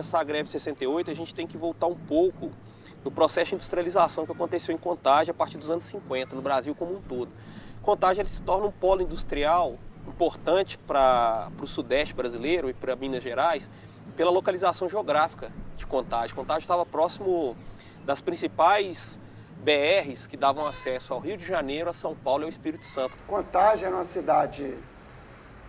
pensar a greve de 68, a gente tem que voltar um pouco no processo de industrialização que aconteceu em Contagem a partir dos anos 50, no Brasil como um todo. Contagem ele se torna um polo industrial importante para o sudeste brasileiro e para Minas Gerais, pela localização geográfica de Contagem. Contagem estava próximo das principais BRs que davam acesso ao Rio de Janeiro, a São Paulo e ao Espírito Santo. Contagem era uma cidade,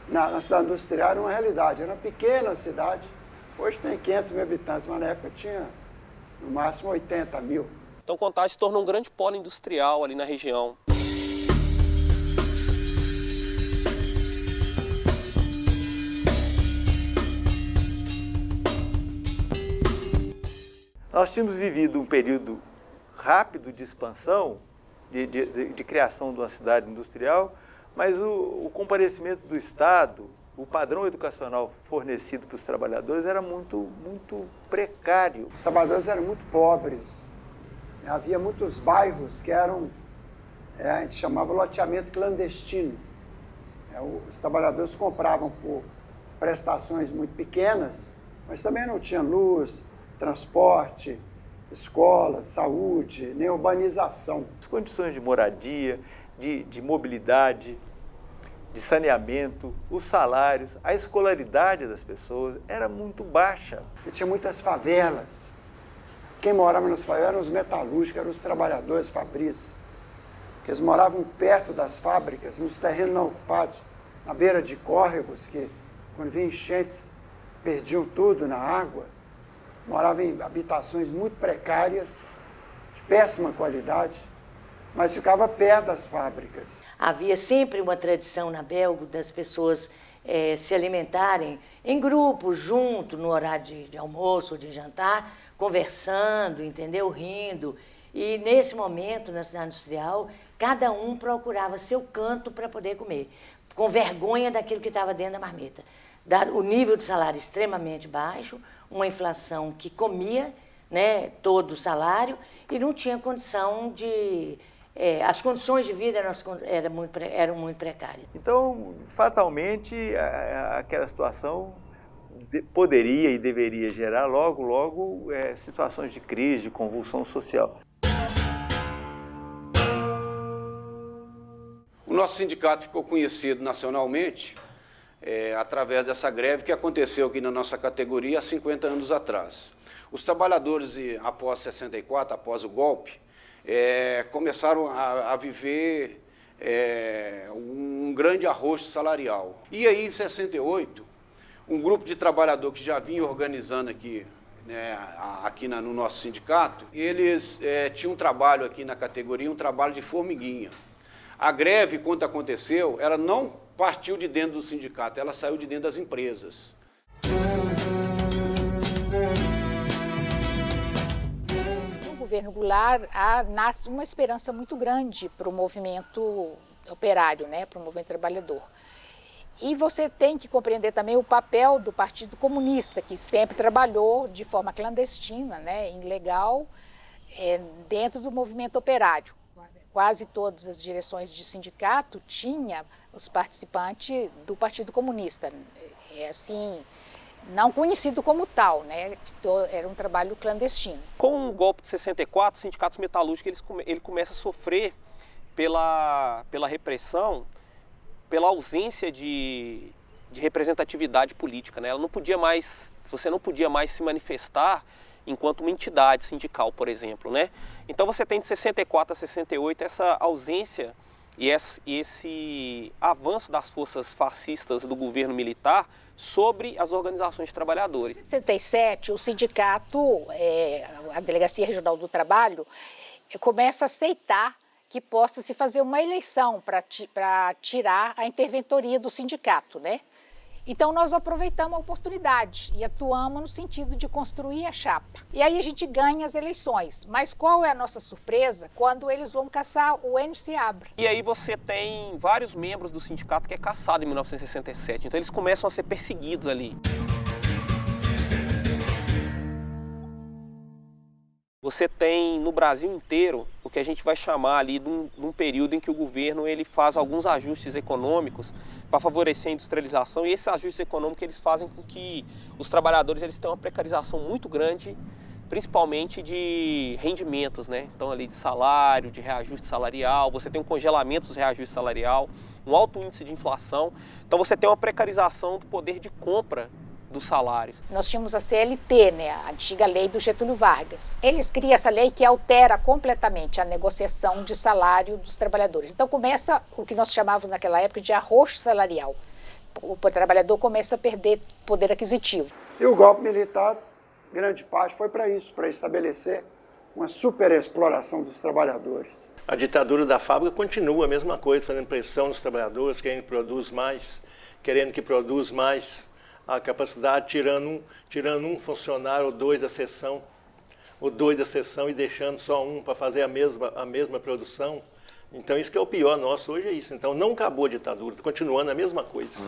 na cidade industrial era uma realidade, era uma pequena cidade. Hoje tem 500 mil habitantes, mas na época tinha no máximo 80 mil. Então Contagem se tornou um grande polo industrial ali na região. Nós tínhamos vivido um período rápido de expansão, de criação de uma cidade industrial, mas o comparecimento do Estado, o padrão educacional fornecido para os trabalhadores era muito precário. Os trabalhadores eram muito pobres. Havia muitos bairros que eram, a gente chamava loteamento clandestino. Os trabalhadores compravam por prestações muito pequenas, mas também não tinha luz, transporte, escola, saúde, nem urbanização. As condições de moradia, de mobilidade, de saneamento, os salários, a escolaridade das pessoas era muito baixa. E tinha muitas favelas. Quem morava nas favelas eram os metalúrgicos, eram os trabalhadores fabris, que eles moravam perto das fábricas, nos terrenos não ocupados, na beira de córregos, que quando vinha enchentes perdiam tudo na água. Moravam em habitações muito precárias, de péssima qualidade, mas ficava perto das fábricas. Havia sempre uma tradição na Belgo das pessoas se alimentarem em grupo, junto, no horário de almoço ou de jantar, conversando, entendeu? Rindo. E nesse momento, na cidade industrial, cada um procurava seu canto para poder comer, com vergonha daquilo que estava dentro da marmita. O nível de salário extremamente baixo, uma inflação que comia, né, todo o salário e não tinha condição de... as condições de vida eram muito precárias. Então, fatalmente, aquela situação poderia e deveria gerar logo situações de crise, de convulsão social. O nosso sindicato ficou conhecido nacionalmente através dessa greve que aconteceu aqui na nossa categoria há 50 anos atrás. Os trabalhadores, após 64, após o golpe, começaram a viver um grande arroxo salarial. E aí, em 68, um grupo de trabalhadores que já vinha organizando aqui, no nosso sindicato, eles tinham um trabalho aqui na categoria, um trabalho de formiguinha. A greve, quando aconteceu, ela não partiu de dentro do sindicato, ela saiu de dentro das empresas. No governo Goulart, nasce uma esperança muito grande para o movimento operário, né, para o movimento trabalhador. E você tem que compreender também o papel do Partido Comunista, que sempre trabalhou de forma clandestina, né, ilegal, dentro do movimento operário. Quase todas as direções de sindicato tinham os participantes do Partido Comunista. Assim, não conhecido como tal, né? Era um trabalho clandestino. Com o golpe de 64, os sindicatos metalúrgicos ele começa a sofrer pela repressão, pela ausência de representatividade política, né? Você não podia mais se manifestar enquanto uma entidade sindical, por exemplo, né? Então você tem de 64 a 68 essa ausência e esse avanço das forças fascistas do governo militar sobre as organizações de trabalhadores. Em 67, o sindicato, a Delegacia Regional do Trabalho, começa a aceitar que possa se fazer uma eleição para tirar a interventoria do sindicato, né? Então nós aproveitamos a oportunidade e atuamos no sentido de construir a chapa. E aí a gente ganha as eleições. Mas qual é a nossa surpresa? Quando eles vão caçar o Enio Seabra. E aí você tem vários membros do sindicato que é caçado em 1967. Então eles começam a ser perseguidos ali. Você tem no Brasil inteiro o que a gente vai chamar ali de um período em que o governo ele faz alguns ajustes econômicos para favorecer a industrialização, e esses ajustes econômicos eles fazem com que os trabalhadores eles tenham uma precarização muito grande, principalmente de rendimentos, né? Então ali de salário, de reajuste salarial, você tem um congelamento dos reajustes salarial, um alto índice de inflação, então você tem uma precarização do poder de compra dos salários. Nós tínhamos a CLT, né, a antiga lei do Getúlio Vargas. Eles criam essa lei que altera completamente a negociação de salário dos trabalhadores. Então começa o que nós chamávamos naquela época de arroxo salarial. O trabalhador começa a perder poder aquisitivo. E o golpe militar, grande parte, foi para isso, para estabelecer uma superexploração dos trabalhadores. A ditadura da fábrica continua a mesma coisa, fazendo pressão nos trabalhadores, querendo que produz mais a capacidade, tirando um funcionário ou dois da seção e deixando só um para fazer a mesma produção. Então isso que é o pior nosso hoje, é isso. Então não acabou a ditadura, continuando a mesma coisa.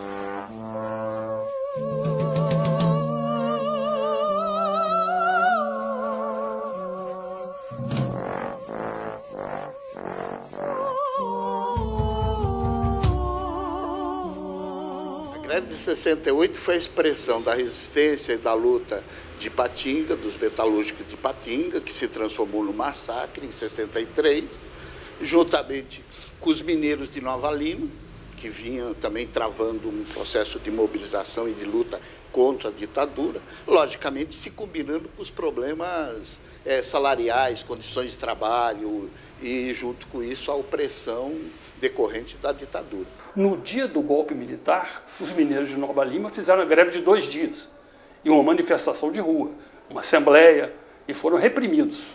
A greve de 68 foi a expressão da resistência e da luta de Ipatinga, dos metalúrgicos de Ipatinga, que se transformou no massacre em 63, juntamente com os mineiros de Nova Lima, que vinham também travando um processo de mobilização e de luta contra a ditadura, logicamente se combinando com os problemas salariais, condições de trabalho e, junto com isso, a opressão decorrente da ditadura. No dia do golpe militar, os mineiros de Nova Lima fizeram a greve de 2 dias e uma manifestação de rua, uma assembleia, e foram reprimidos.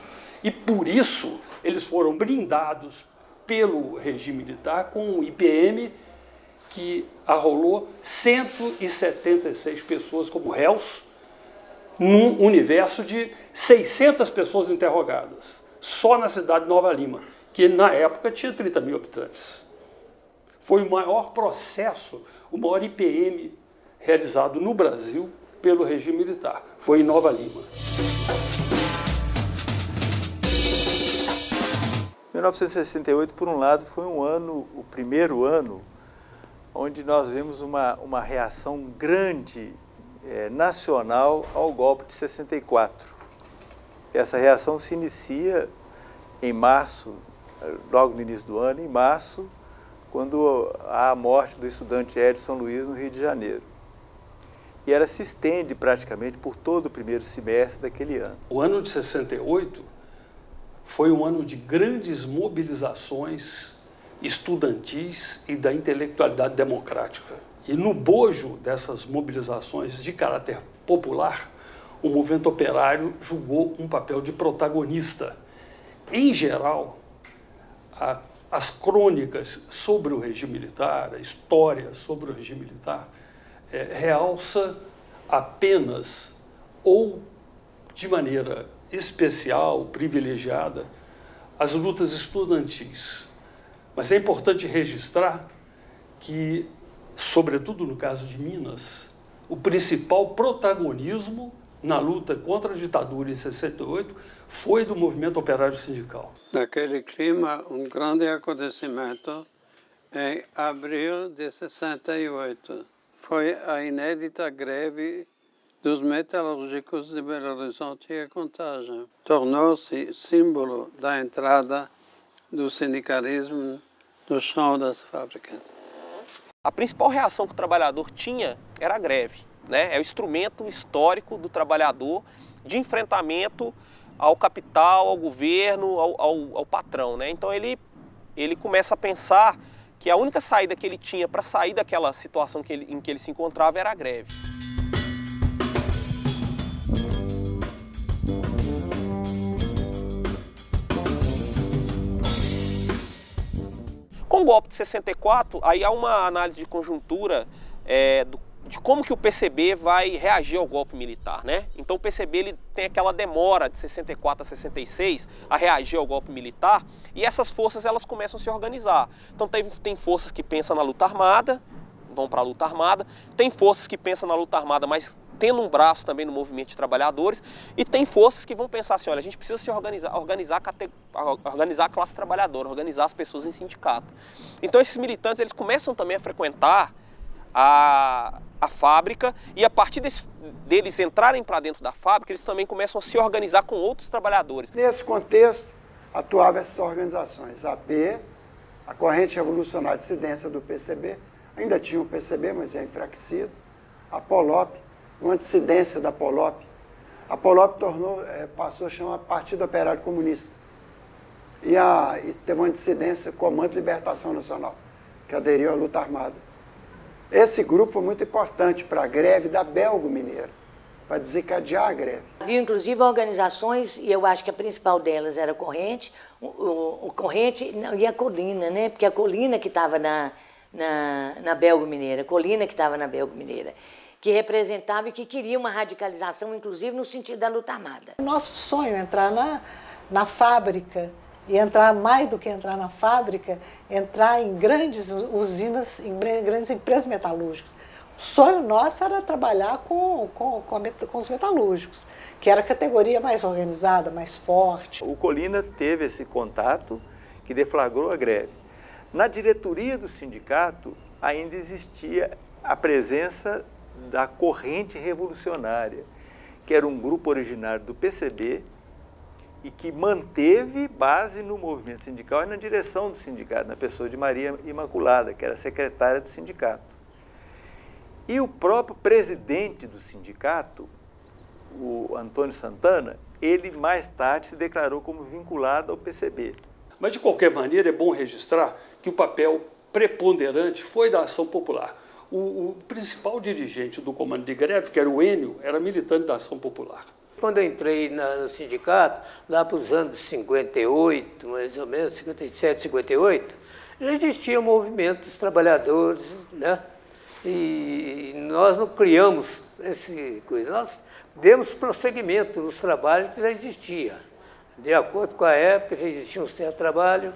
E por isso eles foram blindados pelo regime militar com o IPM, que arrolou 176 pessoas como réus, num universo de 600 pessoas interrogadas, só na cidade de Nova Lima, que na época tinha 30 mil habitantes. Foi o maior processo, o maior IPM realizado no Brasil pelo regime militar. Foi em Nova Lima. 1968, por um lado, foi o primeiro ano, onde nós vimos uma reação grande nacional ao golpe de 64. Essa reação se inicia em março, logo no início do ano, em março, quando há a morte do estudante Edson Luiz no Rio de Janeiro. E ela se estende praticamente por todo o primeiro semestre daquele ano. O ano de 68 foi um ano de grandes mobilizações estudantis e da intelectualidade democrática. E no bojo dessas mobilizações de caráter popular, o movimento operário jogou um papel de protagonista. Em geral, as crônicas sobre o regime militar, a história sobre o regime militar, realça apenas ou de maneira especial, privilegiada, as lutas estudantis. Mas é importante registrar que, sobretudo no caso de Minas, o principal protagonismo na luta contra a ditadura em 68 foi do movimento operário sindical. Naquele clima, um grande acontecimento em abril de 68 foi a inédita greve dos metalúrgicos de Belo Horizonte e a Contagem. Tornou-se símbolo da entrada do sindicalismo no chão das fábricas. A principal reação que o trabalhador tinha era a greve, né? É o instrumento histórico do trabalhador de enfrentamento ao capital, ao governo, ao patrão, né? Então ele começa a pensar que a única saída que ele tinha para sair daquela situação em que ele se encontrava era a greve. Com o golpe de 64, aí há uma análise de conjuntura de como que o PCB vai reagir ao golpe militar, né? Então o PCB ele tem aquela demora de 64 a 66 a reagir ao golpe militar, e essas forças elas começam a se organizar. Então tem forças que pensam na luta armada, vão para a luta armada, tem forças que pensam na luta armada, mas tendo um braço também no movimento de trabalhadores, e tem forças que vão pensar assim, olha, a gente precisa se organizar a classe trabalhadora, organizar as pessoas em sindicato. Então esses militantes, eles começam também a frequentar a fábrica, e a partir deles entrarem para dentro da fábrica, eles também começam a se organizar com outros trabalhadores. Nesse contexto, atuavam essas organizações, a AP, a Corrente Revolucionária de Dissidência do PCB, ainda tinha o PCB, mas é enfraquecido, a POLOP, uma dissidência da POLOP. A POLOP passou a chamar Partido Operário Comunista. E teve uma dissidência, Comando de Libertação Nacional, que aderiu à luta armada. Esse grupo foi muito importante para a greve da Belgo Mineira, para desencadear a greve. Havia inclusive organizações, e eu acho que a principal delas era a Corrente, Corrente e a Colina, né? Porque a Colina que estava na Belgo Mineira, que representava e que queria uma radicalização, inclusive no sentido da luta armada. Nosso sonho é entrar na fábrica, e entrar mais do que entrar na fábrica, entrar em grandes usinas, em grandes empresas metalúrgicas. O sonho nosso era trabalhar com os metalúrgicos, que era a categoria mais organizada, mais forte. O Colina teve esse contato que deflagrou a greve. Na diretoria do sindicato ainda existia a presença da Corrente Revolucionária, que era um grupo originário do PCB, e que manteve base no movimento sindical e na direção do sindicato, na pessoa de Maria Imaculada, que era secretária do sindicato. E o próprio presidente do sindicato, o Antônio Santana, ele mais tarde se declarou como vinculado ao PCB. Mas, de qualquer maneira, é bom registrar que o papel preponderante foi da ação popular. O principal dirigente do comando de greve, que era o Enio, era militante da ação popular. Quando eu entrei no sindicato, lá para os anos 58, mais ou menos, 57, 58, já existia o movimento dos trabalhadores, né? E nós não criamos essa coisa, nós demos prosseguimento nos trabalhos que já existia. De acordo com a época, já existia um certo trabalho,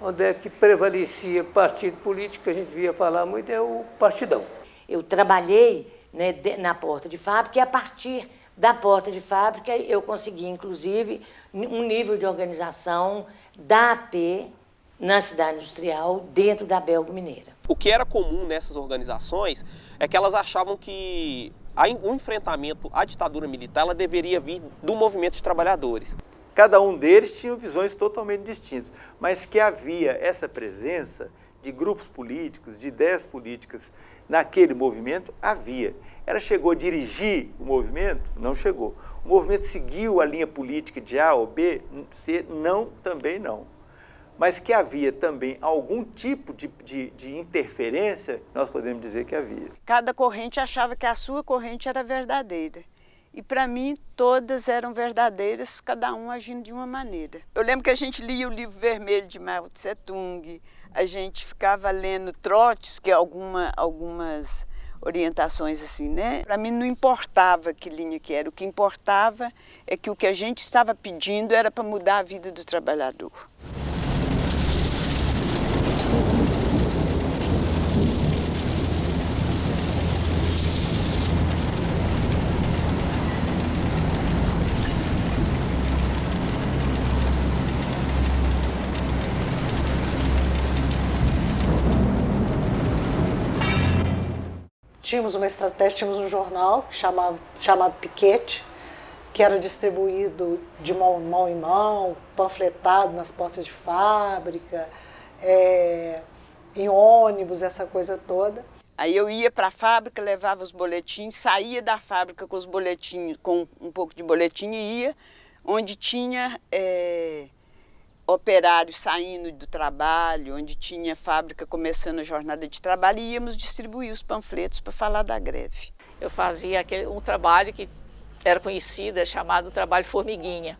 onde é que prevalecia partido político, que a gente via falar muito, é o partidão. Eu trabalhei, né, na porta de fábrica, e a partir da porta de fábrica eu consegui, inclusive, um nível de organização da AP na cidade industrial, dentro da Belgo Mineira. O que era comum nessas organizações é que elas achavam que o enfrentamento à ditadura militar ela deveria vir do movimento de trabalhadores. Cada um deles tinha visões totalmente distintas, mas que havia essa presença de grupos políticos, de ideias políticas naquele movimento, havia. Ela chegou a dirigir o movimento? Não chegou. O movimento seguiu a linha política de A ou B? C? Não, também não. Mas que havia também algum tipo de interferência, nós podemos dizer que havia. Cada corrente achava que a sua corrente era verdadeira. E para mim todas eram verdadeiras, cada um agindo de uma maneira. Eu lembro que a gente lia o livro vermelho de Mao Tse Tung, a gente ficava lendo Trotsky, algumas orientações assim, né? Para mim não importava que linha que era, o que importava é que o que a gente estava pedindo era para mudar a vida do trabalhador. Tínhamos uma estratégia, tínhamos um jornal chamado Piquete, que era distribuído de mão em mão, panfletado nas portas de fábrica, em ônibus, essa coisa toda. Aí eu ia para a fábrica, levava os boletins, saía da fábrica com os boletins, com um pouco de boletim e ia onde tinha operários saindo do trabalho, onde tinha fábrica começando a jornada de trabalho, e íamos distribuir os panfletos para falar da greve. Eu fazia um trabalho que era conhecido, chamado trabalho formiguinha.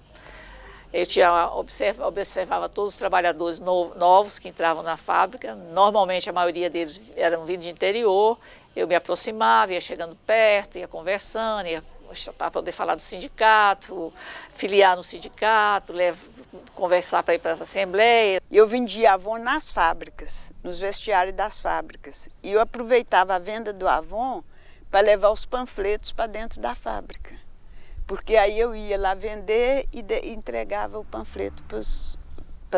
Eu observava todos os trabalhadores novos que entravam na fábrica, normalmente a maioria deles eram vindo de interior, eu me aproximava, ia chegando perto, ia conversando, ia para poder falar do sindicato, filiar no sindicato, conversar para ir para as assembleias. Eu vendia Avon nas fábricas, nos vestiários das fábricas. E eu aproveitava a venda do Avon para levar os panfletos para dentro da fábrica. Porque aí eu ia lá vender e entregava o panfleto para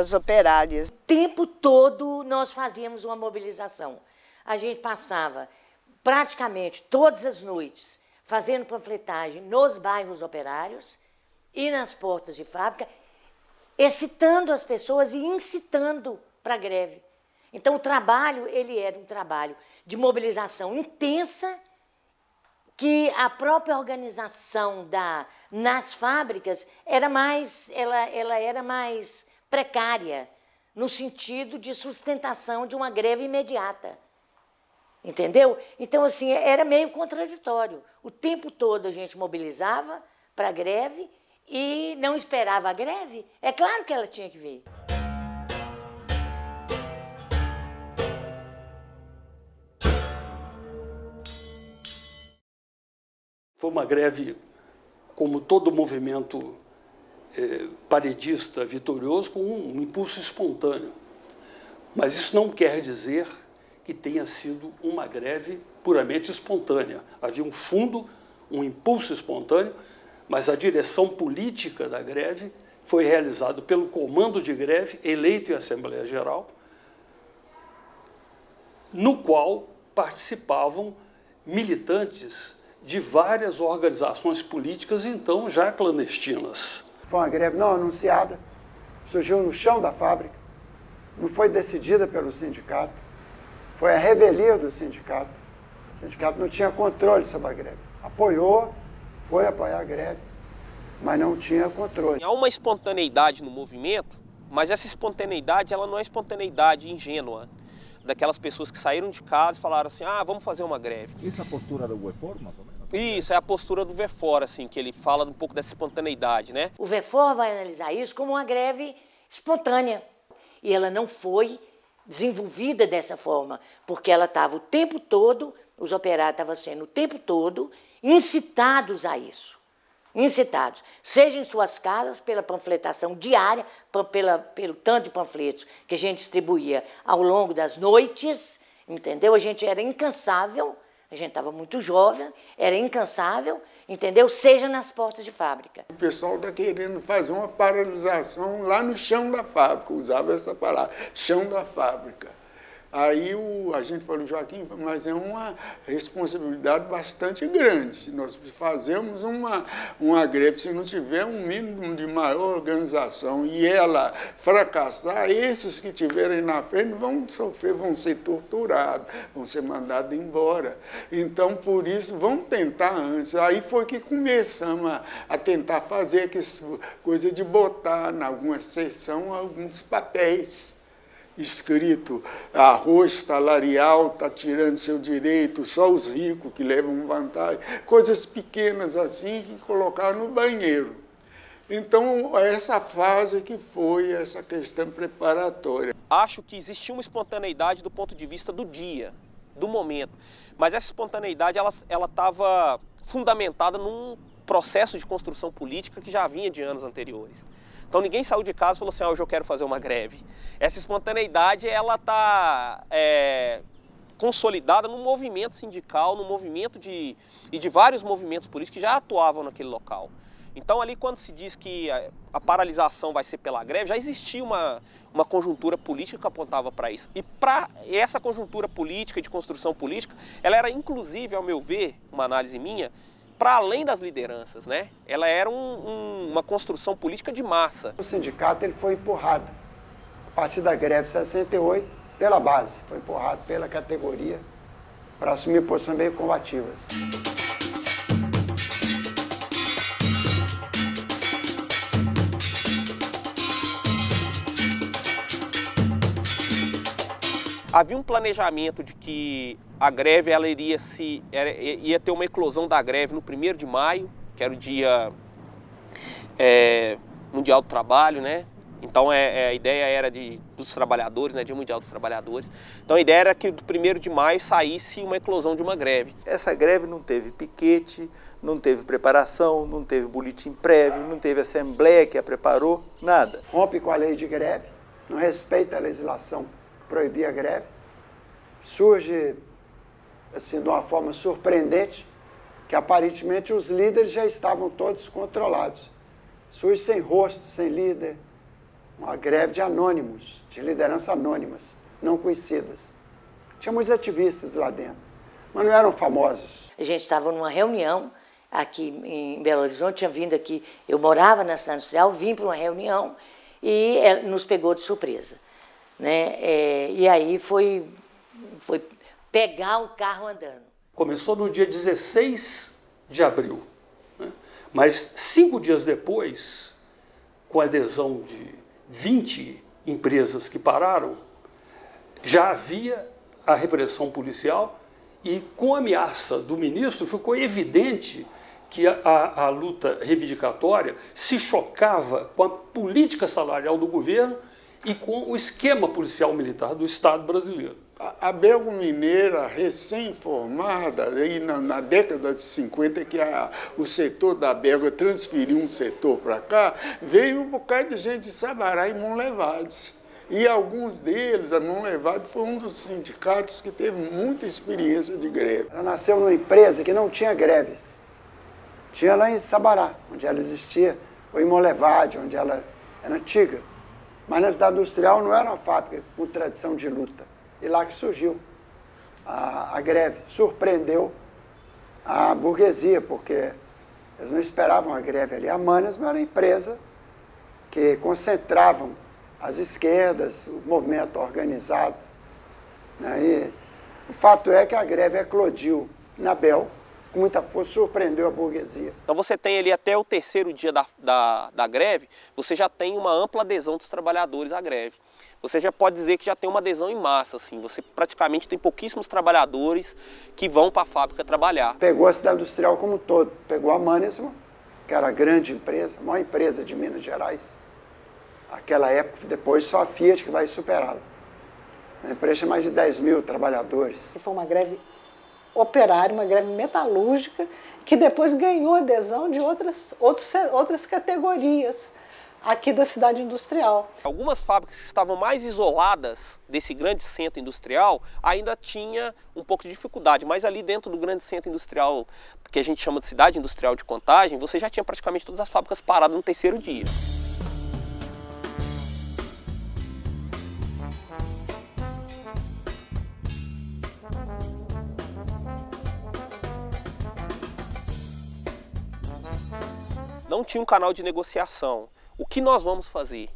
as operárias. O tempo todo nós fazíamos uma mobilização. A gente passava praticamente todas as noites fazendo panfletagem nos bairros operários e nas portas de fábrica, excitando as pessoas e incitando para a greve. Então o trabalho, ele era um trabalho de mobilização intensa, que a própria organização nas fábricas era ela era mais precária, no sentido de sustentação de uma greve imediata. Entendeu? Então, assim, era meio contraditório. O tempo todo a gente mobilizava para a greve e não esperava a greve. É claro que ela tinha que vir. Foi uma greve, como todo movimento paredista vitorioso, com um impulso espontâneo. Mas isso não quer dizer que tenha sido uma greve puramente espontânea. Havia um fundo, um impulso espontâneo, mas a direção política da greve foi realizada pelo comando de greve, eleito em Assembleia Geral, no qual participavam militantes de várias organizações políticas, então já clandestinas. Foi uma greve não anunciada, surgiu no chão da fábrica, não foi decidida pelo sindicato, foi a revelia do sindicato. O sindicato não tinha controle sobre a greve. Apoiou, foi apoiar a greve, mas não tinha controle. Há uma espontaneidade no movimento, mas essa espontaneidade ela não é espontaneidade ingênua, daquelas pessoas que saíram de casa e falaram assim, vamos fazer uma greve. Essa postura do VEFOR, mais ou menos? Isso, é a postura do VEFOR, assim, que ele fala um pouco dessa espontaneidade, né? O VEFOR vai analisar isso como uma greve espontânea. E ela não foi desenvolvida dessa forma, porque ela estava o tempo todo, os operários estavam sendo o tempo todo incitados a isso. Incitados, seja em suas casas, pela panfletação diária, pelo tanto de panfletos que a gente distribuía ao longo das noites, entendeu? A gente era incansável, a gente estava muito jovem, era incansável, entendeu? Seja nas portas de fábrica. O pessoal está querendo fazer uma paralisação lá no chão da fábrica, usava essa palavra, chão da fábrica. Aí a gente falou, Joaquim, mas é uma responsabilidade bastante grande. Se nós fazemos uma greve, se não tiver um mínimo de maior organização e ela fracassar, esses que estiverem na frente vão sofrer, vão ser torturados, vão ser mandados embora. Então, por isso, vamos tentar antes. Aí foi que começamos a tentar fazer coisa de botar em alguma seção alguns papéis escrito, arroz salarial está tirando seu direito, só os ricos que levam vantagem, coisas pequenas assim que colocaram no banheiro. Então, essa fase que foi essa questão preparatória. Acho que existia uma espontaneidade do ponto de vista do dia, do momento, mas essa espontaneidade ela estava fundamentada num processo de construção política que já vinha de anos anteriores. Então ninguém saiu de casa e falou assim, hoje eu quero fazer uma greve. Essa espontaneidade ela está consolidada no movimento sindical, no movimento de vários movimentos políticos que já atuavam naquele local. Então ali quando se diz que a paralisação vai ser pela greve, já existia uma conjuntura política que apontava para isso. E para essa conjuntura política e de construção política, ela era inclusive, ao meu ver, uma análise minha, para além das lideranças, né? Ela era uma construção política de massa. O sindicato ele foi empurrado, a partir da greve 68, pela base, foi empurrado pela categoria para assumir posições meio combativas. Havia um planejamento de que a greve ela ia ter uma eclosão da greve no 1º de maio, que era o Dia Mundial do Trabalho, né? Então a ideia era dos trabalhadores, né? Dia Mundial dos Trabalhadores. Então a ideia era que do 1º de maio saísse uma eclosão de uma greve. Essa greve não teve piquete, não teve preparação, não teve boletim prévio, não teve assembleia que a preparou, nada. Rompe com a lei de greve, não respeita a legislação, proibir a greve. Surge assim, de uma forma surpreendente, que aparentemente os líderes já estavam todos controlados. Surge sem rosto, sem líder, uma greve de anônimos, de lideranças anônimas, não conhecidas. Tinha muitos ativistas lá dentro, mas não eram famosos. A gente estava numa reunião aqui em Belo Horizonte, tinha vindo aqui, eu morava na cidade industrial, vim para uma reunião e nos pegou de surpresa, né? E aí foi pegar o carro andando. Começou no dia 16 de abril, né? Mas 5 dias depois, com a adesão de 20 empresas que pararam, já havia a repressão policial e com a ameaça do ministro ficou evidente que a luta reivindicatória se chocava com a política salarial do governo e com o esquema policial militar do Estado brasileiro. A Belgo Mineira, recém-formada, na década de 50, que o setor da Belga transferiu um setor para cá, veio um bocado de gente de Sabará e Monlevades. E alguns deles, a Monlevades foi um dos sindicatos que teve muita experiência de greve. Ela nasceu numa empresa que não tinha greves. Tinha lá em Sabará, onde ela existia, ou em Monlevade, onde ela era antiga. Mas na cidade industrial não era uma fábrica com tradição de luta. E lá que surgiu a greve. Surpreendeu a burguesia, porque eles não esperavam a greve ali. A Mannesmann era uma empresa que concentravam as esquerdas, o movimento organizado, né? E o fato é que a greve eclodiu na Bel, com muita força, surpreendeu a burguesia. Então você tem ali até o terceiro dia da greve, você já tem uma ampla adesão dos trabalhadores à greve. Você já pode dizer que já tem uma adesão em massa, assim. Você praticamente tem pouquíssimos trabalhadores que vão para a fábrica trabalhar. Pegou a cidade industrial como um todo, pegou a Mannesmann, que era a grande empresa, a maior empresa de Minas Gerais. Aquela época, depois só a Fiat que vai superá-la. A empresa tinha mais de 10 mil trabalhadores. Foi uma greve operária, uma greve metalúrgica, que depois ganhou adesão de outras categorias aqui da cidade industrial. Algumas fábricas que estavam mais isoladas desse grande centro industrial ainda tinha um pouco de dificuldade, mas ali dentro do grande centro industrial, que a gente chama de cidade industrial de Contagem, você já tinha praticamente todas as fábricas paradas no terceiro dia. Não tinha um canal de negociação. O que nós vamos fazer?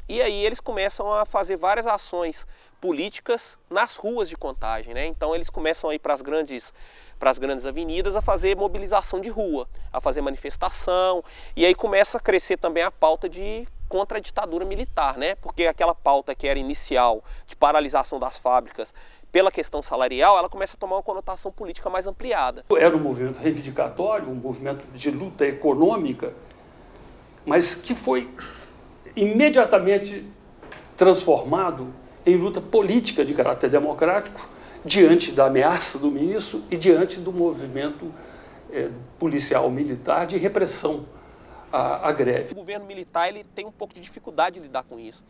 E aí eles começam a fazer várias ações políticas nas ruas de Contagem, né? Então eles começam a ir para as grandes avenidas a fazer mobilização de rua, a fazer manifestação, e aí começa a crescer também a pauta de contra a ditadura militar, né? Porque aquela pauta que era inicial de paralisação das fábricas pela questão salarial, ela começa a tomar uma conotação política mais ampliada. Era um movimento reivindicatório, um movimento de luta econômica, mas que foi imediatamente transformado em luta política de caráter democrático diante da ameaça do ministro e diante do movimento policial militar de repressão à greve. O governo militar ele tem um pouco de dificuldade de lidar com isso,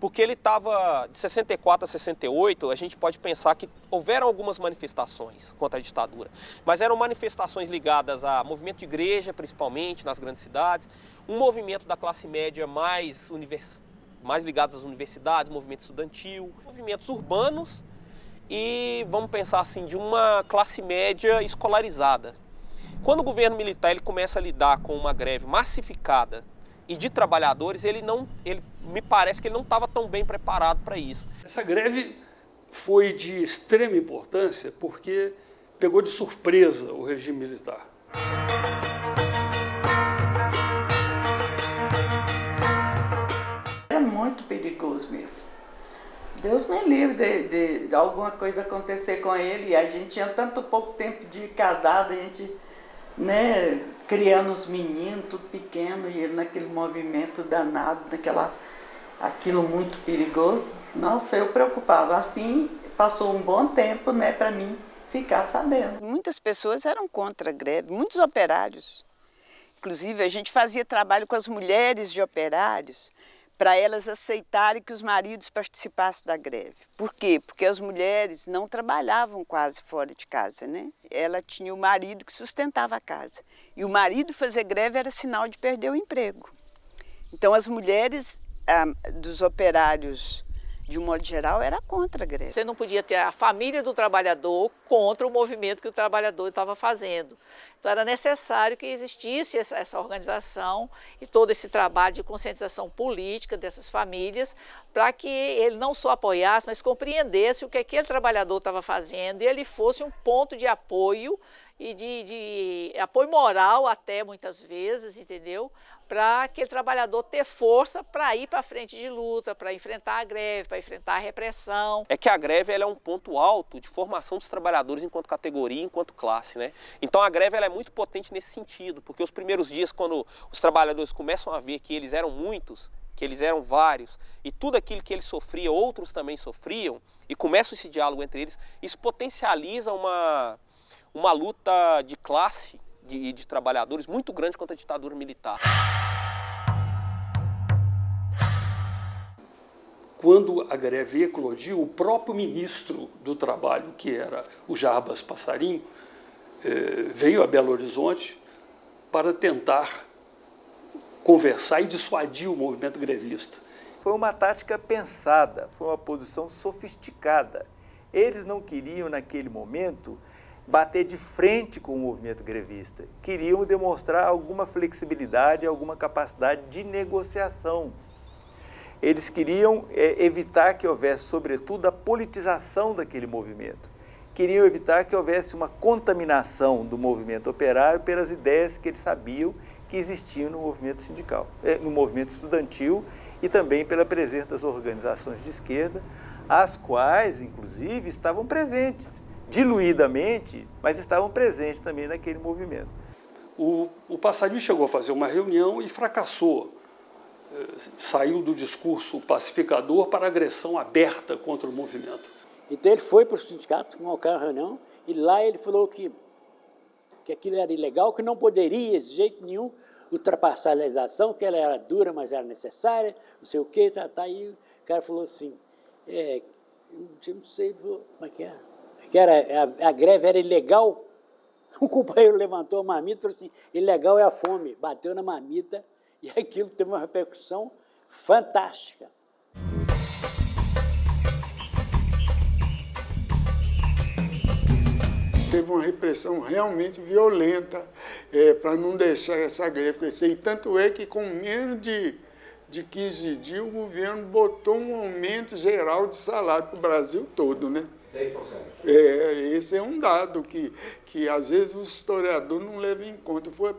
porque ele estava de 64 a 68, a gente pode pensar que houveram algumas manifestações contra a ditadura, mas eram manifestações ligadas a movimento de igreja, principalmente nas grandes cidades, um movimento da classe média mais ligados às universidades, movimento estudantil, movimentos urbanos e, vamos pensar assim, de uma classe média escolarizada. Quando o governo militar ele começa a lidar com uma greve massificada e de trabalhadores, me parece que ele não estava tão bem preparado para isso. Essa greve foi de extrema importância porque pegou de surpresa o regime militar. Era muito perigoso mesmo. Deus me livre de alguma coisa acontecer com ele. E a gente tinha tanto pouco tempo de casado, a gente, né, criando os meninos, tudo pequeno, e ele naquele movimento danado, aquilo muito perigoso. Nossa, eu preocupava. Assim, passou um bom tempo, né, para mim ficar sabendo. Muitas pessoas eram contra a greve, muitos operários. Inclusive, a gente fazia trabalho com as mulheres de operários para elas aceitarem que os maridos participassem da greve. Por quê? Porque as mulheres não trabalhavam quase fora de casa, né? Ela tinha o marido que sustentava a casa. E o marido fazer greve era sinal de perder o emprego. Então as mulheres dos operários, de um modo geral, era contra a greve. Você não podia ter a família do trabalhador contra o movimento que o trabalhador estava fazendo. Então era necessário que existisse essa organização e todo esse trabalho de conscientização política dessas famílias para que ele não só apoiasse, mas compreendesse o que aquele trabalhador estava fazendo e ele fosse um ponto de apoio e de apoio moral até muitas vezes, entendeu? Para aquele trabalhador ter força para ir para a frente de luta, para enfrentar a greve, para enfrentar a repressão. É que a greve ela é um ponto alto de formação dos trabalhadores enquanto categoria, enquanto classe, né? Então a greve ela é muito potente nesse sentido, porque os primeiros dias, quando os trabalhadores começam a ver que eles eram muitos, que eles eram vários, e tudo aquilo que eles sofriam, outros também sofriam, e começa esse diálogo entre eles, isso potencializa uma luta de classe e de trabalhadores muito grande contra a ditadura militar. Quando a greve eclodiu, o próprio ministro do Trabalho, que era o Jarbas Passarinho, veio a Belo Horizonte para tentar conversar e dissuadir o movimento grevista. Foi uma tática pensada, foi uma posição sofisticada. Eles não queriam, naquele momento, bater de frente com o movimento grevista. Queriam demonstrar alguma flexibilidade, alguma capacidade de negociação. Eles queriam evitar que houvesse, sobretudo, a politização daquele movimento. Queriam evitar que houvesse uma contaminação do movimento operário pelas ideias que eles sabiam que existiam no movimento sindical, no movimento estudantil e também pela presença das organizações de esquerda, as quais, inclusive, estavam presentes, diluidamente, mas estavam presentes também naquele movimento. O Passarinho chegou a fazer uma reunião e fracassou. Saiu do discurso pacificador para agressão aberta contra o movimento. Então ele foi para os sindicatos, convocaram a reunião, e lá ele falou que aquilo era ilegal, que não poderia, de jeito nenhum, ultrapassar a legislação, que ela era dura, mas era necessária, não sei o quê, tá, aí o cara falou assim, eu não sei como é que é. A greve era ilegal, o companheiro levantou a marmita e falou assim, ilegal é a fome, bateu na marmita e aquilo teve uma repercussão fantástica. Teve uma repressão realmente violenta para não deixar essa greve crescer, e tanto é que com menos de 15 dias o governo botou um aumento geral de salário para o Brasil todo, né? 10%. Esse é um dado que às vezes o historiador não leva em conta. Foi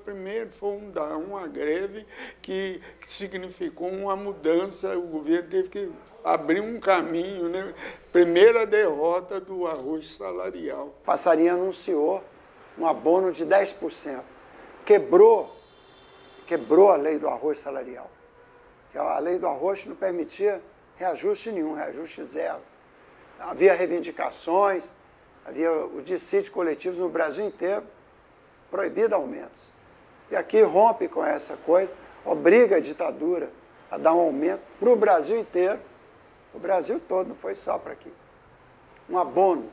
uma greve que significou uma mudança, o governo teve que abrir um caminho, né? Primeira derrota do arroz salarial. Passarinho anunciou um abono de 10%. Quebrou a lei do arroz salarial. A lei do arroz não permitia reajuste nenhum, reajuste zero. Havia reivindicações, havia o dissídio coletivos no Brasil inteiro, proibido aumentos. E aqui rompe com essa coisa, obriga a ditadura a dar um aumento para o Brasil inteiro, o Brasil todo, não foi só para aqui. Um abono,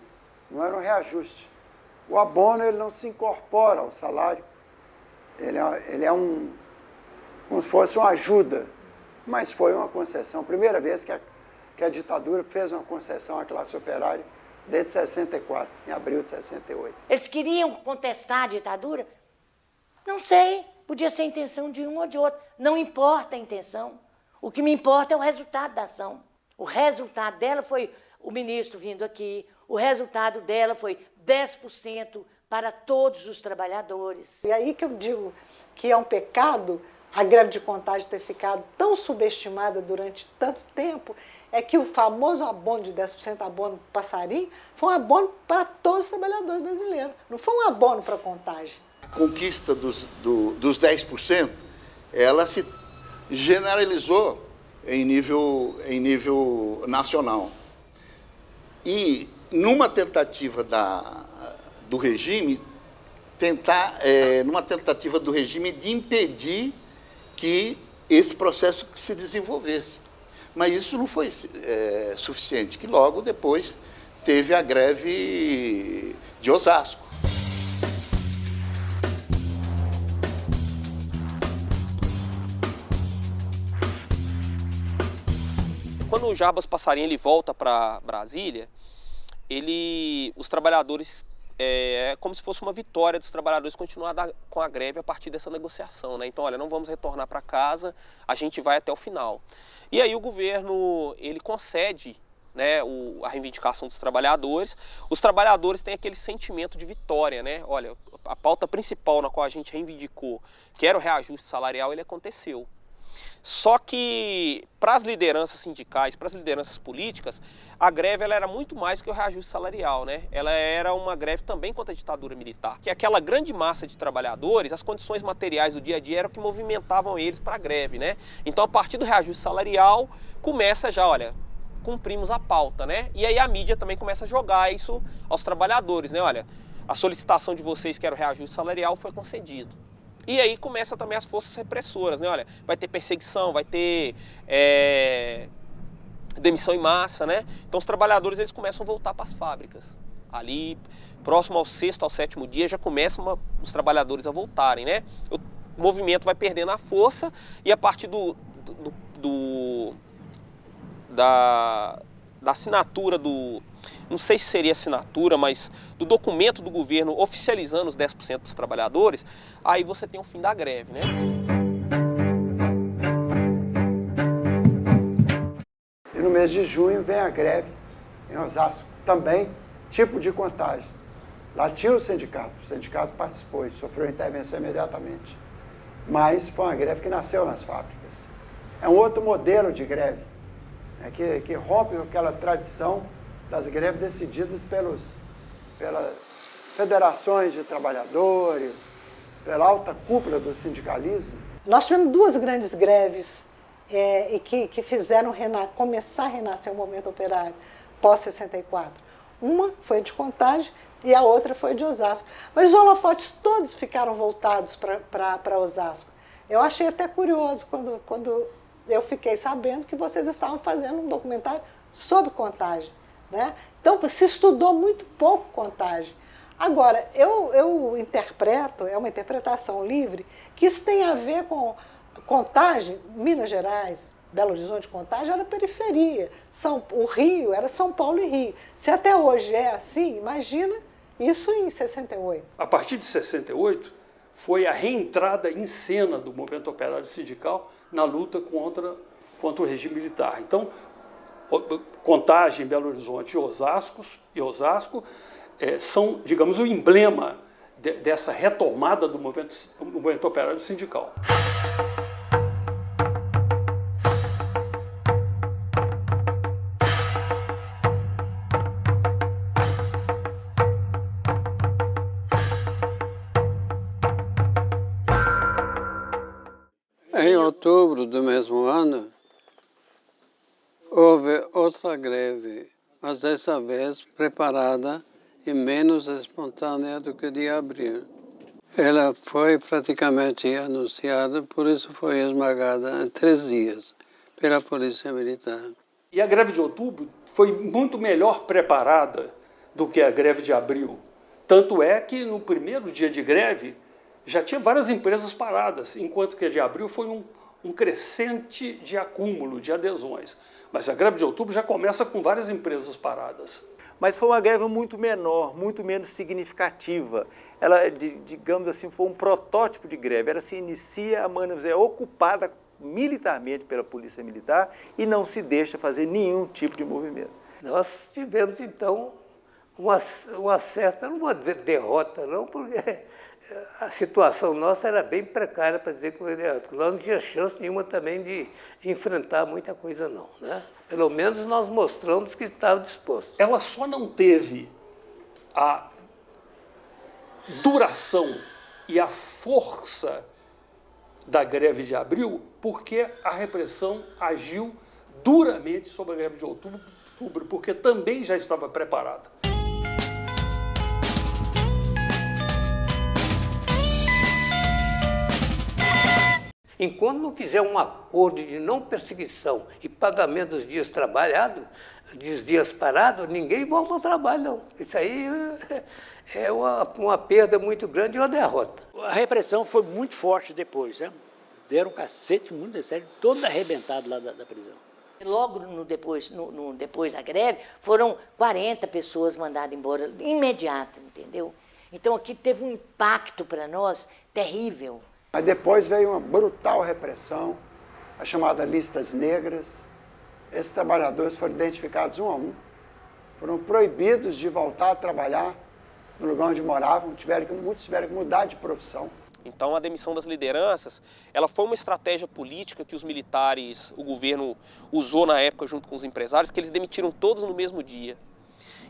não era um reajuste. O abono ele não se incorpora ao salário, ele é como se fosse uma ajuda, mas foi uma concessão. Primeira vez que a ditadura fez uma concessão à classe operária desde 64, em abril de 68. Eles queriam contestar a ditadura? Não sei, podia ser a intenção de um ou de outro. Não importa a intenção. O que me importa é o resultado da ação. O resultado dela foi o ministro vindo aqui, o resultado dela foi 10% para todos os trabalhadores. E aí que eu digo que é um pecado a greve de contagem ter ficado tão subestimada durante tanto tempo, é que o famoso abono de 10%, abono Passarinho, foi um abono para todos os trabalhadores brasileiros, não foi um abono para contagem. A conquista dos 10%, ela se generalizou em nível nacional. E numa tentativa do regime, de impedir que esse processo que se desenvolvesse. Mas isso não foi suficiente, que logo depois teve a greve de Osasco. Quando o Jarbas Passarinho ele volta para Brasília, os trabalhadores, é como se fosse uma vitória dos trabalhadores continuar com a greve a partir dessa negociação, né? Então, olha, não vamos retornar para casa, a gente vai até o final. E aí o governo, ele concede, né, a reivindicação dos trabalhadores. Os trabalhadores têm aquele sentimento de vitória, né? Olha, a pauta principal na qual a gente reivindicou, que era o reajuste salarial, ele aconteceu. Só que para as lideranças sindicais, para as lideranças políticas, a greve ela era muito mais do que o reajuste salarial, né? Ela era uma greve também contra a ditadura militar. Que aquela grande massa de trabalhadores, as condições materiais do dia a dia eram o que movimentavam eles para a greve, né? Então, a partir do reajuste salarial, começa já, olha, cumprimos a pauta, né? E aí a mídia também começa a jogar isso aos trabalhadores, né? Olha, a solicitação de vocês, que era o reajuste salarial, foi concedido. E aí começa também as forças repressoras, né? Olha, vai ter perseguição, vai ter demissão em massa, né? Então os trabalhadores eles começam a voltar para as fábricas. Ali, próximo ao 6º, ao 7º dia, já começam os trabalhadores a voltarem, né? O movimento vai perdendo a força e a partir da assinatura não sei se seria assinatura, mas do documento do governo oficializando os 10% dos trabalhadores, aí você tem o fim da greve, né? E no mês de junho vem a greve em Osasco, também tipo de contagem. Lá tinha o sindicato participou e sofreu intervenção imediatamente. Mas foi uma greve que nasceu nas fábricas. É um outro modelo de greve, né, que rompe com aquela tradição das greves decididas pelas federações de trabalhadores, pela alta cúpula do sindicalismo. Nós tivemos duas grandes greves que fizeram começar a renascer o movimento operário pós-64. Uma foi de Contagem e a outra foi de Osasco. Mas os holofotes todos ficaram voltados para Osasco. Eu achei até curioso quando eu fiquei sabendo que vocês estavam fazendo um documentário sobre Contagem, né? Então, se estudou muito pouco Contagem. Agora, eu interpreto, é uma interpretação livre, que isso tem a ver com Contagem, Minas Gerais, Belo Horizonte, Contagem, era periferia. O Rio era São Paulo e Rio. Se até hoje é assim, imagina isso em 68. A partir de 68, foi a reentrada em cena do movimento operário sindical na luta contra o regime militar. Então, Contagem, Belo Horizonte e Osasco são, digamos, o emblema dessa retomada do movimento operário sindical. Em outubro do mesmo ano, houve outra greve, mas dessa vez preparada e menos espontânea do que de abril. Ela foi praticamente anunciada, por isso foi esmagada em 3 dias pela Polícia Militar. E a greve de outubro foi muito melhor preparada do que a greve de abril. Tanto é que no primeiro dia de greve já tinha várias empresas paradas, enquanto que a de abril foi um crescente de acúmulo de adesões. Mas a greve de outubro já começa com várias empresas paradas. Mas foi uma greve muito menor, muito menos significativa. Ela, digamos assim, foi um protótipo de greve. Ela se inicia, a manifestação é ocupada militarmente pela Polícia Militar e não se deixa fazer nenhum tipo de movimento. Nós tivemos, então, uma certa, não vou dizer derrota, não, porque a situação nossa era bem precária, para dizer que lá não tinha chance nenhuma também de enfrentar muita coisa, não, né? Pelo menos nós mostramos que estava disposto. Ela só não teve a duração e a força da greve de abril porque a repressão agiu duramente sobre a greve de outubro, porque também já estava preparada. Enquanto não fizer um acordo de não perseguição e pagamento dos dias trabalhados, dos dias parados, ninguém volta ao trabalho, não. Isso aí é uma perda muito grande e uma derrota. A repressão foi muito forte depois, né? Deram um cacete muito sério, todo arrebentado lá da prisão. Logo depois da greve, foram 40 pessoas mandadas embora, imediato, entendeu? Então aqui teve um impacto para nós terrível. Mas depois veio uma brutal repressão, a chamada listas negras. Esses trabalhadores foram identificados um a um, foram proibidos de voltar a trabalhar no lugar onde moravam, muitos tiveram que mudar de profissão. Então a demissão das lideranças, ela foi uma estratégia política que os militares, o governo usou na época junto com os empresários, que eles demitiram todos no mesmo dia.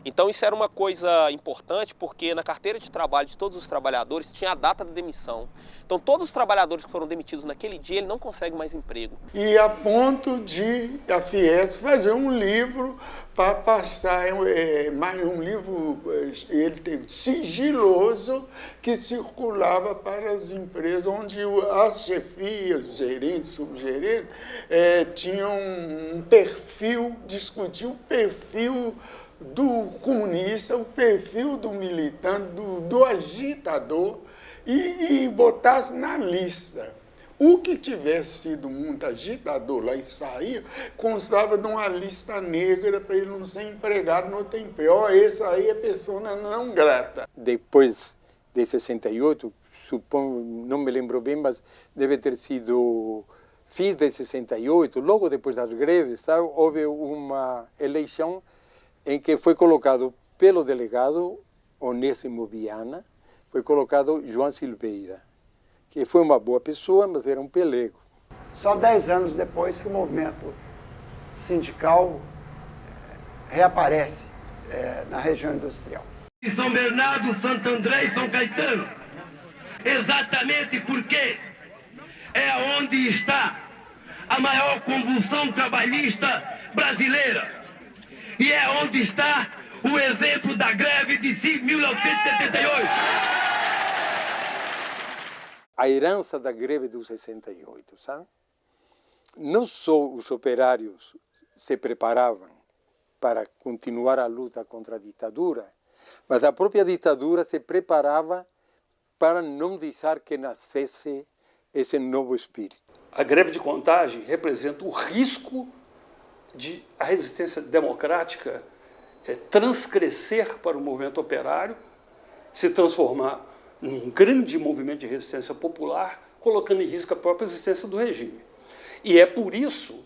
Então isso era uma coisa importante porque na carteira de trabalho de todos os trabalhadores tinha a data da demissão. Então todos os trabalhadores que foram demitidos naquele dia, ele não consegue mais emprego. E a ponto de a Fiesp fazer um livro para passar, um livro sigiloso que circulava para as empresas, onde as chefias, os gerentes, subgerentes, tinham um perfil, discutiam o perfil do comunista, o perfil do militante, do agitador, e botasse na lista. O que tivesse sido muito agitador lá e sair, constava de uma lista negra para ele não ser empregado no outro emprego. Esse aí é pessoa não grata. Depois de 68, suponho, não me lembro bem, mas deve ter sido fim de 68, logo depois das greves, sabe, houve uma eleição em que foi colocado pelo delegado Onésimo Viana, foi colocado João Silveira, que foi uma boa pessoa, mas era um pelego. Só 10 anos depois que o movimento sindical reaparece na região industrial. São Bernardo, Santo André e São Caetano, exatamente porque é onde está a maior convulsão trabalhista brasileira. E é onde está o exemplo da greve de 1978. A herança da greve do 68, sabe? Não só os operários se preparavam para continuar a luta contra a ditadura, mas a própria ditadura se preparava para não deixar que nascesse esse novo espírito. A greve de Contagem representa o risco de a resistência democrática transcrescer para o movimento operário, se transformar num grande movimento de resistência popular, colocando em risco a própria existência do regime. E é por isso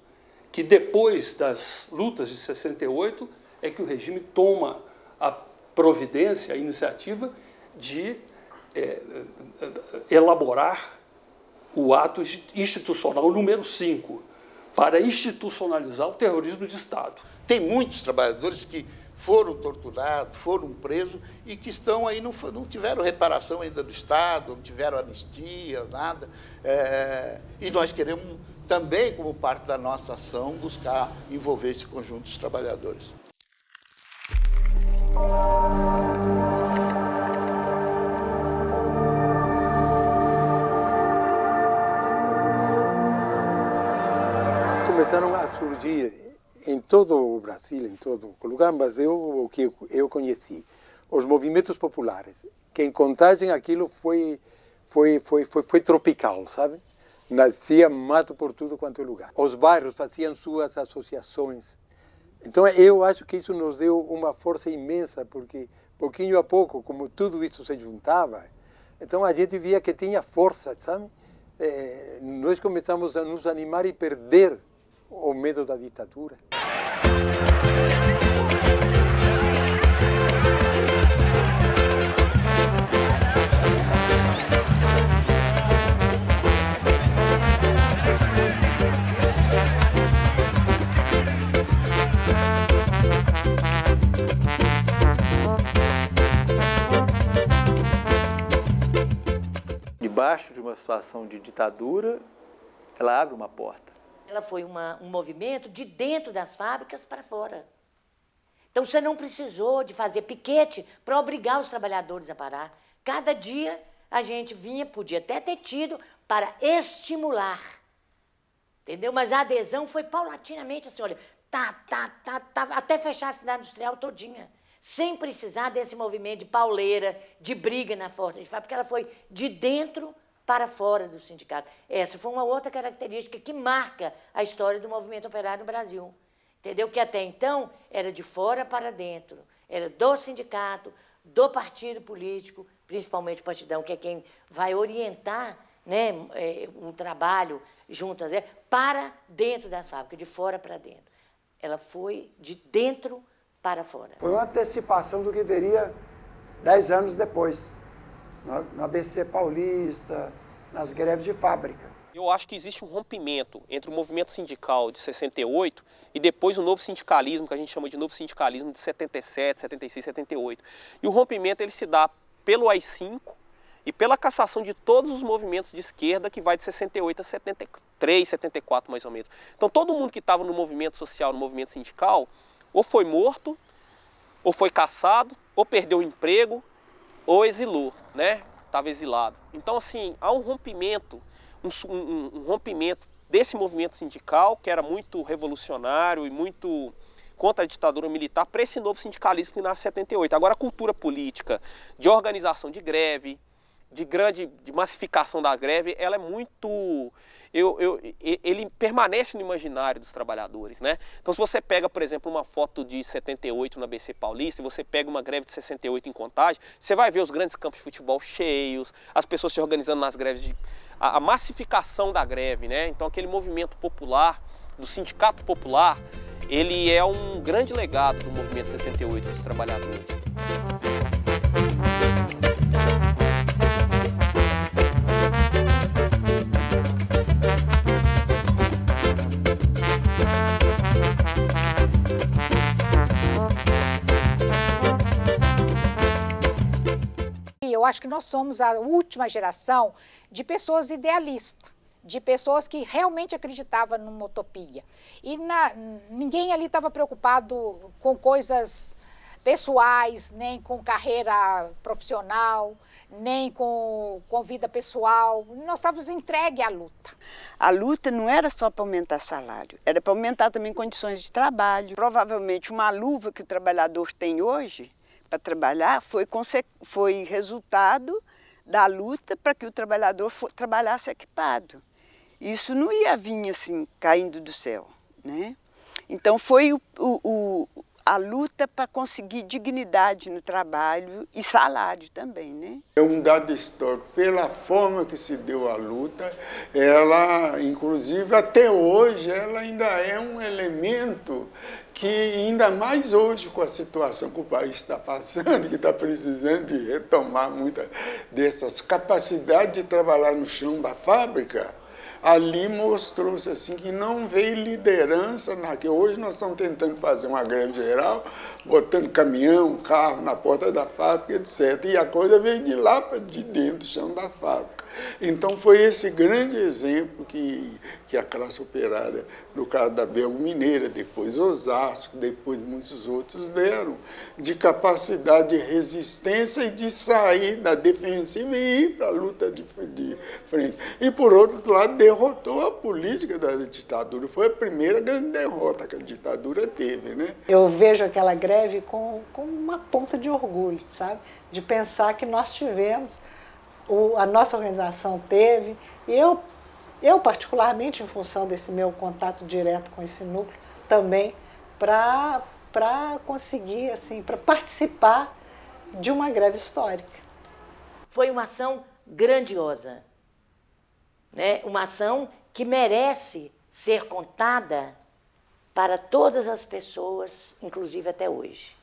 que depois das lutas de 68 é que o regime toma a providência, a iniciativa de elaborar o ato institucional número 5, para institucionalizar o terrorismo de Estado. Tem muitos trabalhadores que foram torturados, foram presos e que estão aí, não tiveram reparação ainda do Estado, não tiveram anistia, nada. E nós queremos também, como parte da nossa ação, buscar envolver esse conjunto dos trabalhadores. Começaram a surgir em todo o Brasil, em todo o lugar, mas o que eu conheci, os movimentos populares, que em Contagem aquilo foi tropical, sabe? Nascia mato por tudo quanto é lugar. Os bairros faziam suas associações. Então eu acho que isso nos deu uma força imensa, porque pouquinho a pouco, como tudo isso se juntava, então a gente via que tinha força, sabe? Nós começamos a nos animar e perder o medo da ditadura. Debaixo de uma situação de ditadura, ela abre uma porta. Ela foi um movimento de dentro das fábricas para fora. Então você não precisou de fazer piquete para obrigar os trabalhadores a parar. Cada dia a gente vinha, podia até ter tido para estimular, entendeu? Mas a adesão foi paulatinamente assim, olha, até fechar a cidade industrial todinha, sem precisar desse movimento de pauleira, de briga na porta de fábrica, porque ela foi de dentro para fora do sindicato. Essa foi uma outra característica que marca a história do movimento operário no Brasil, entendeu? Que até então era de fora para dentro, era do sindicato, do partido político, principalmente o partidão, que é quem vai orientar, né, o trabalho junto para dentro das fábricas, de fora para dentro. Ela foi de dentro para fora. Foi uma antecipação do que viria 10 anos depois, no ABC Paulista, nas greves de fábrica. Eu acho que existe um rompimento entre o movimento sindical de 68 e depois o novo sindicalismo, que a gente chama de novo sindicalismo de 77, 76, 78. E o rompimento ele se dá pelo AI-5 e pela cassação de todos os movimentos de esquerda que vai de 68 a 73, 74 mais ou menos. Então todo mundo que estava no movimento social, no movimento sindical, ou foi morto, ou foi cassado, ou perdeu o emprego, ou exilou, né? Estava exilado. Então assim, há um rompimento, um rompimento desse movimento sindical, que era muito revolucionário e muito contra a ditadura militar, para esse novo sindicalismo que nasce em 78. Agora a cultura política de organização de greve, de massificação da greve, ela é muito... ele permanece no imaginário dos trabalhadores, né? Então se você pega, por exemplo, uma foto de 78 na ABC Paulista, e você pega uma greve de 68 em Contagem, você vai ver os grandes campos de futebol cheios, as pessoas se organizando nas greves, a massificação da greve, né? Então aquele movimento popular, do sindicato popular, ele é um grande legado do movimento 68 dos trabalhadores. Eu acho que nós somos a última geração de pessoas idealistas, de pessoas que realmente acreditavam numa utopia. E ninguém ali estava preocupado com coisas pessoais, nem com carreira profissional, nem com vida pessoal. Nós estávamos entregues à luta. A luta não era só para aumentar salário, era para aumentar também condições de trabalho. Provavelmente uma luva que o trabalhador tem hoje para trabalhar foi resultado da luta para que o trabalhador trabalhasse equipado. Isso não ia vir assim, caindo do céu, né? Então foi a luta para conseguir dignidade no trabalho e salário também, né? É um dado histórico, pela forma que se deu a luta, ela, inclusive, até hoje, ela ainda é um elemento que, ainda mais hoje, com a situação que o país está passando, que está precisando de retomar muitas dessas capacidades de trabalhar no chão da fábrica, ali mostrou-se assim que não veio liderança, que hoje nós estamos tentando fazer uma greve geral, botando caminhão, carro na porta da fábrica, etc. E a coisa veio de lá para de dentro do chão da fábrica. Então foi esse grande exemplo que a classe operária, no caso da Belgo Mineira, depois Osasco, depois muitos outros deram, de capacidade de resistência e de sair da defensiva e ir para a luta de frente. E por outro lado, derrotou a política da ditadura. Foi a primeira grande derrota que a ditadura teve, né? Eu vejo aquela greve com uma ponta de orgulho, sabe? De pensar que nós tivemos, a nossa organização teve, e eu particularmente, em função desse meu contato direto com esse núcleo, também para conseguir, assim, para participar de uma greve histórica. Foi uma ação grandiosa, né? Uma ação que merece ser contada para todas as pessoas, inclusive até hoje.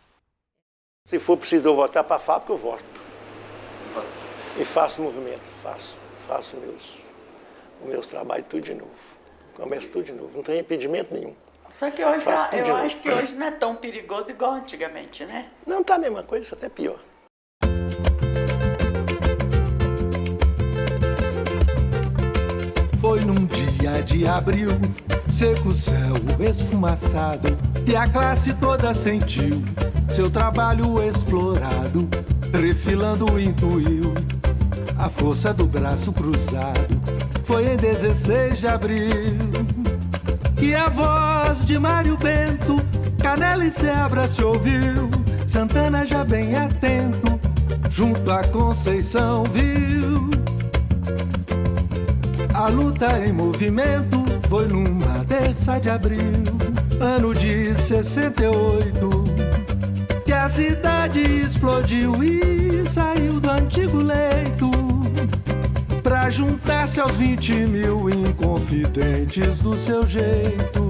Se for preciso eu voltar para a fábrica, eu volto. E faço movimento, faço os meus trabalhos tudo de novo. Começo tudo de novo, não tem impedimento nenhum. Só que hoje, eu acho que hoje não é tão perigoso igual antigamente, né? Não, tá a mesma coisa, isso até pior. Foi num dia de abril, seco o céu esfumaçado, e a classe toda sentiu seu trabalho explorado, refilando intuiu a força do braço cruzado. Foi em 16 de abril que a voz de Mário Bento, Canela e Seabra se ouviu. Santana já bem atento, junto a Conceição viu. A luta em movimento foi numa terça de abril, ano de 68, que a cidade explodiu e saiu do antigo leito pra juntar-se aos 20 mil inconfidentes do seu jeito.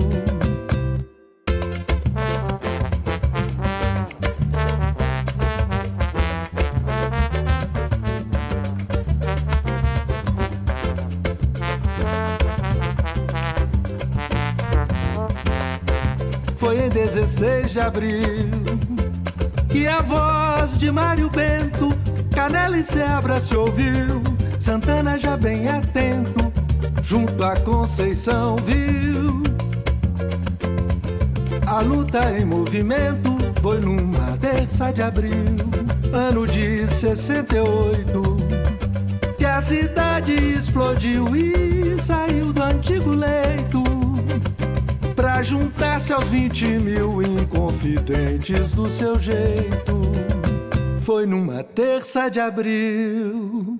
Foi em 16 de abril que a voz de Mário Bento, Canela e Seabra se ouviu. Santana já bem atento, junto a Conceição viu. A luta em movimento foi numa terça de abril, ano de 68, que a cidade explodiu e saiu do antigo leito pra juntar-se aos 20 mil inconfidentes do seu jeito. Foi numa terça de abril.